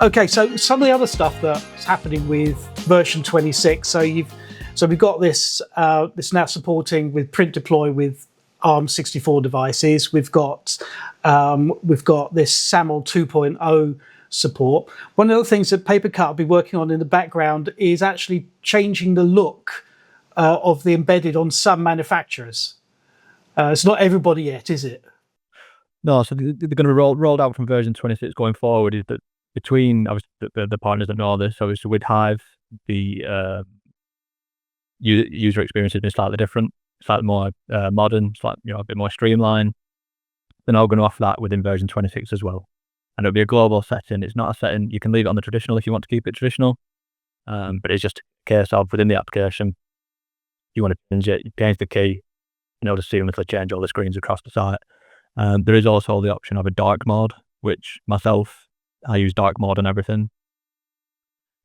Okay, so some of the other stuff that's happening with version 26. So we've got this this now supporting with print deploy with ARM64 devices. We've got this SAML 2.0 support. One of the things that PaperCut will be working on in the background is actually changing the look of the embedded on some manufacturers. It's not everybody yet, is it? No, so they're going to be rolled out from version 26 going forward. Is that between obviously the partners that know this? Obviously with Hive, the user experience has been slightly different, slightly more modern, slightly a bit more streamlined. They're now going to offer that within version 26 as well, and it'll be a global setting. It's not a setting you can leave it on the traditional if you want to keep it traditional, but it's just a case of within the application, you want to change it, you change the key, and it'll just seamlessly change all the screens across the site. There is also the option of a dark mode, which I use dark mode on everything.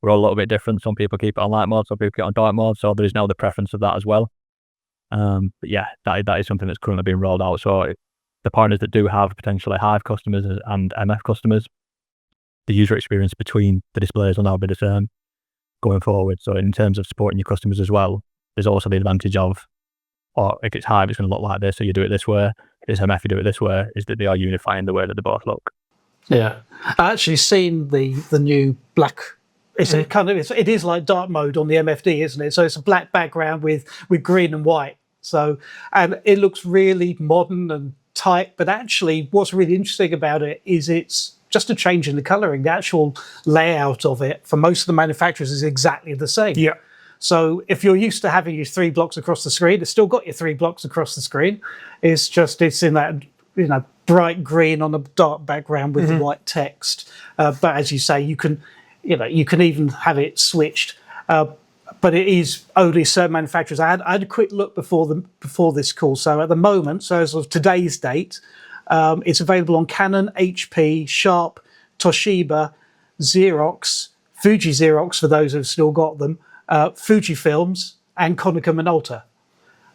We're all a little bit different. Some people keep it on light mode, some people keep it on dark mode, so there is now the preference of that as well. But yeah, that is something that's currently being rolled out. So the partners that do have potentially Hive customers and MF customers, the user experience between the displays will now be the same going forward. So in terms of supporting your customers as well, there's also the advantage of, or if it's Hive, it's going to look like this, so you do it this way. If it's MF, you do it this way, is that they are unifying the way that they both look. Yeah, I actually seen the new black. It's a kind of it is like dark mode on the MFD, isn't it? So it's a black background with green and white. So and it looks really modern and tight. But actually, what's really interesting about it is it's just a change in the colouring. The actual layout of it for most of the manufacturers is exactly the same. Yeah. So if you're used to having your 3 blocks across the screen, it's still got your 3 blocks across the screen. It's in that bright green on a dark background with the white text. But as you say, you can even have it switched. But it is only certain manufacturers. I had a quick look before this call. So at the moment, so as of today's date, it's available on Canon, HP, Sharp, Toshiba, Xerox, Fuji Xerox for those who've still got them, Fujifilms, and Konica Minolta.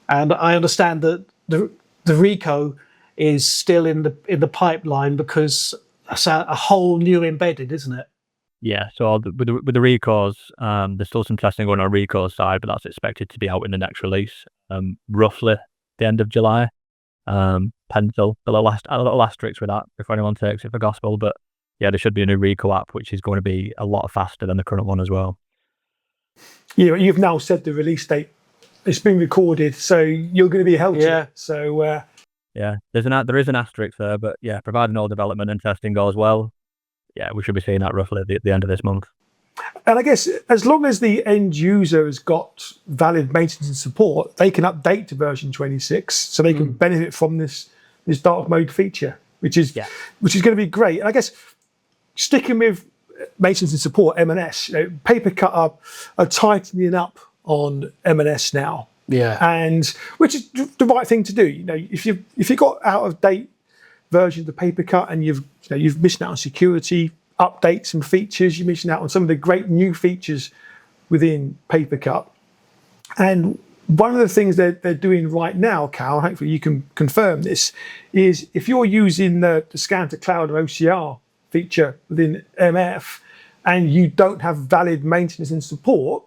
And I understand that the Ricoh is still in the pipeline because it's a whole new embedded, isn't it? Yeah, so with the Ricohs, there's still some testing going on Ricoh's side, but that's expected to be out in the next release, roughly the end of July. Pencil, a little asterisk with that before anyone takes it for gospel, but yeah, there should be a new Ricoh app, which is going to be a lot faster than the current one as well. Yeah, you've now said the release date. It's been recorded, so you're going to be held to it. So yeah, there is an asterisk there, but yeah, providing all development and testing goes well, yeah, we should be seeing that roughly at the end of this month. And I guess as long as the end user has got valid maintenance and support, they can update to version 26, so they can benefit from this dark mode feature, which is going to be great. And I guess sticking with maintenance and support, M&S, PaperCut are tightening up on M&S now. Yeah, and which is the right thing to do. If you got out of date versions of PaperCut and you've missed out on security updates and features, you're missing out on some of the great new features within PaperCut. And one of the things they're doing right now, Cal, hopefully you can confirm this, is if you're using the scan to cloud or OCR feature within MF and you don't have valid maintenance and support,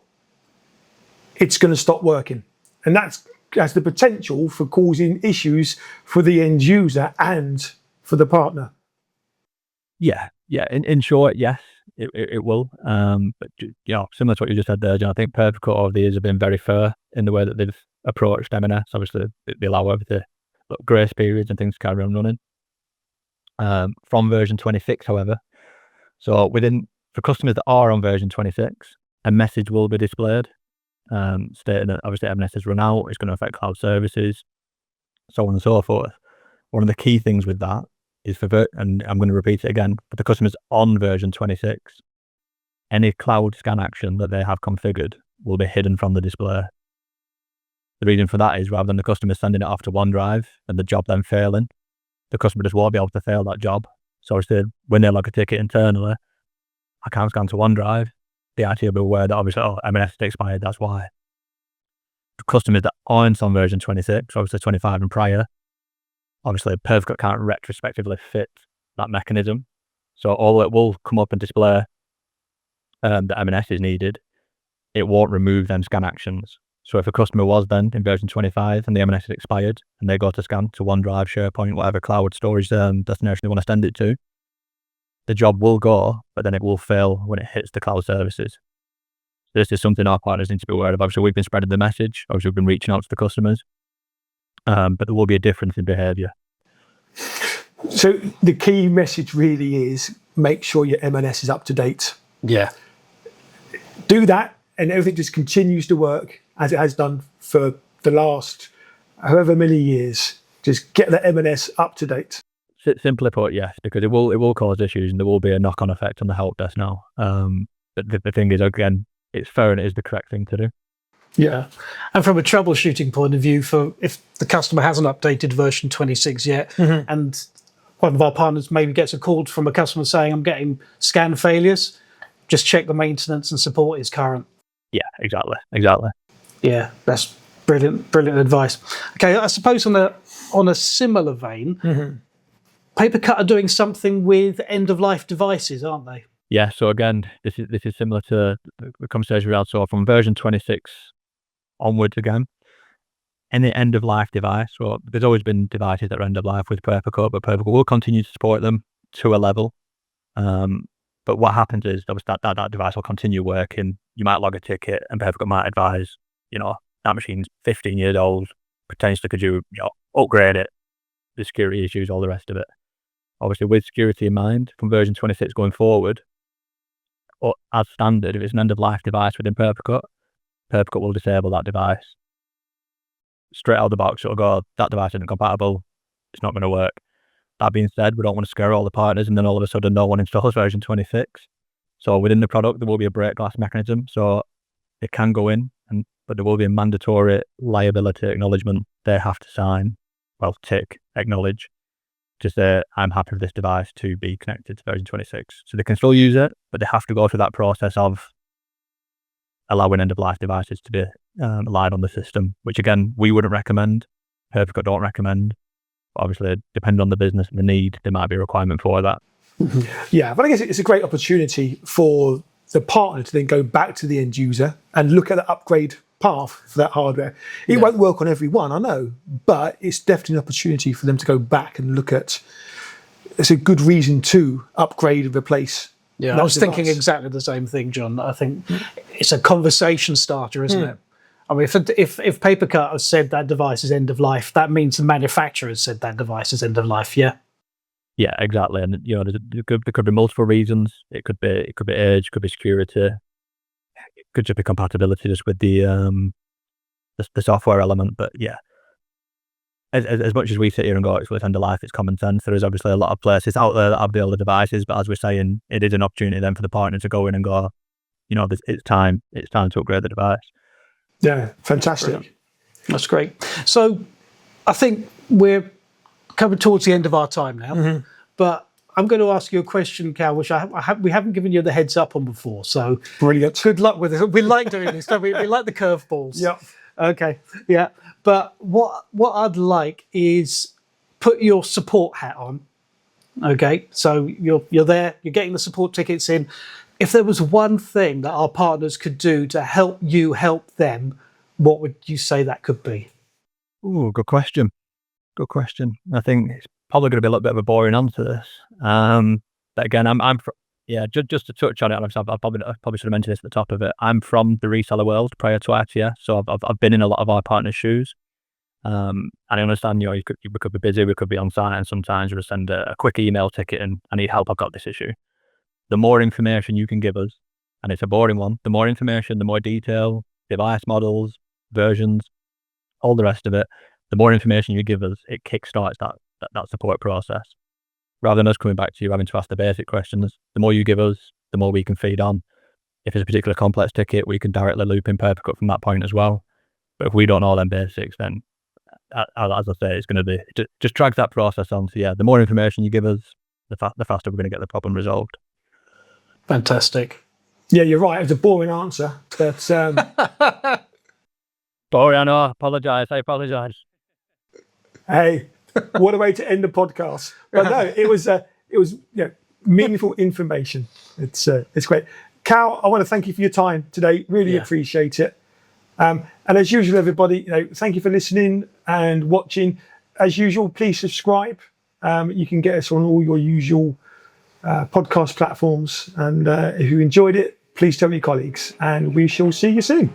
it's going to stop working. And that has the potential for causing issues for the end user and for the partner. Yeah. In short, yes, it will. But similar to what you just said there, John, I think PaperCut over the years have been very fair in the way that they've approached M&S. Obviously, they allow everything, grace periods and things to carry on running. From version 26, however, so for customers that are on version 26, a message will be displayed stating that obviously M&S has run out, it's going to affect cloud services, so on and so forth. One of the key things with that is and I'm going to repeat it again, for the customers on version 26, any cloud scan action that they have configured will be hidden from the display. The reason for that is rather than the customer sending it off to OneDrive and the job then failing, the customer just won't be able to fail that job. So obviously, when they log a ticket internally, I can't scan to OneDrive. The IT will be aware that obviously, M&S is expired, that's why. The customers that aren't on version 26, obviously 25 and prior, obviously PaperCut can't retrospectively fit that mechanism. So all it will come up and display the M&S is needed, it won't remove them scan actions. So if a customer was then in version 25 and the M&S is expired and they go to scan to OneDrive, SharePoint, whatever cloud storage destination they want to send it to, the job will go, but then it will fail when it hits the cloud services. This is something our partners need to be aware of. Obviously, we've been spreading the message. Obviously, we've been reaching out to the customers, but there will be a difference in behaviour. So the key message really is make sure your M&S is up to date. Yeah. Do that, and everything just continues to work as it has done for the last however many years. Just get the M&S up to date. Simply put, yes, because it will cause issues and there will be a knock-on effect on the help desk now. But the thing is, again, it's fair and it is the correct thing to do. Yeah. And from a troubleshooting point of view, for if the customer hasn't updated version 26 yet, and one of our partners maybe gets a call from a customer saying, I'm getting scan failures, just check the maintenance and support is current. Yeah, exactly. Yeah, that's brilliant advice. Okay, I suppose on a similar vein, PaperCut are doing something with end-of-life devices, aren't they? Yeah, so again, this is similar to the conversation we had. So from version 26 onwards again, any end-of-life device, well, there's always been devices that are end-of-life with PaperCut, but PaperCut will continue to support them to a level. But what happens is that device will continue working. You might log a ticket and PaperCut might advise, that machine's 15 years old, potentially could you upgrade it, the security issues, all the rest of it. Obviously, with security in mind, from version 26 going forward, or as standard, if it's an end-of-life device within PaperCut will disable that device. Straight out of the box, it'll go, that device isn't compatible, it's not going to work. That being said, we don't want to scare all the partners and then all of a sudden no one installs version 26. So within the product, there will be a break glass mechanism. So it can go in, but there will be a mandatory liability acknowledgement they have to sign, tick, acknowledge, to say, I'm happy with this device to be connected to version 26. So they can still use it, but they have to go through that process of allowing end-of-life devices to be allowed on the system, which again, we wouldn't recommend. PaperCut don't recommend. Obviously, depending on the business and the need, there might be a requirement for that. Yeah, but I guess it's a great opportunity for the partner to then go back to the end user and look at the upgrade path for that hardware. It won't work on every one, I know, but it's definitely an opportunity for them to go back and look at. It's a good reason to upgrade and replace. Yeah, I was thinking exactly the same thing, John. I think it's a conversation starter, isn't it? I mean, if PaperCut has said that device is end of life, that means the manufacturer has said that device is end of life. Yeah. Yeah, exactly. And there could be multiple reasons. It could be age, it could be security, it could just be compatibility just with the software element. But yeah, as much as we sit here and go, it's end of life, it's common sense. There is obviously a lot of places out there that have the older devices, but as we're saying, it is an opportunity then for the partner to go in and go, it's time to upgrade the device. Yeah, fantastic. That's great. So I think we're coming towards the end of our time now, but I'm going to ask you a question, Cal, which we haven't given you the heads up on before. So brilliant. Good luck with it. We like doing this, don't we? We like the curveballs. Yeah. Okay. Yeah. But what I'd like is put your support hat on. Okay. So you're there. You're getting the support tickets in. If there was one thing that our partners could do to help you help them, what would you say that could be? Ooh, good question. I think it's probably going to be a little bit of a boring answer to this. But again, just to touch on it, I probably should have mentioned this at the top of it. I'm from the reseller world prior to RTS, so I've been in a lot of our partners' shoes. And I understand, we could be busy, we could be on site, and sometimes we'll send a quick email ticket and I need help, I've got this issue. The more information you can give us, and it's a boring one, the more information, the more detail, device models, versions, all the rest of it, the more information you give us, it kickstarts that support process. Rather than us coming back to you having to ask the basic questions, the more you give us, the more we can feed on. If it's a particular complex ticket, we can directly loop in PaperCut from that point as well. But if we don't know them basics, then as I say, it's going to be, just drags that process on. So yeah, the more information you give us, the faster we're going to get the problem resolved. Fantastic. Yeah, you're right. It was a boring answer, but sorry, I know. I apologise. Hey, what a way to end the podcast! But no, it was meaningful information. It's great. Cal, I want to thank you for your time today. Really appreciate it. And as usual, everybody, thank you for listening and watching. As usual, please subscribe. You can get us on all your usual podcast platforms. And if you enjoyed it, please tell your colleagues. And we shall see you soon.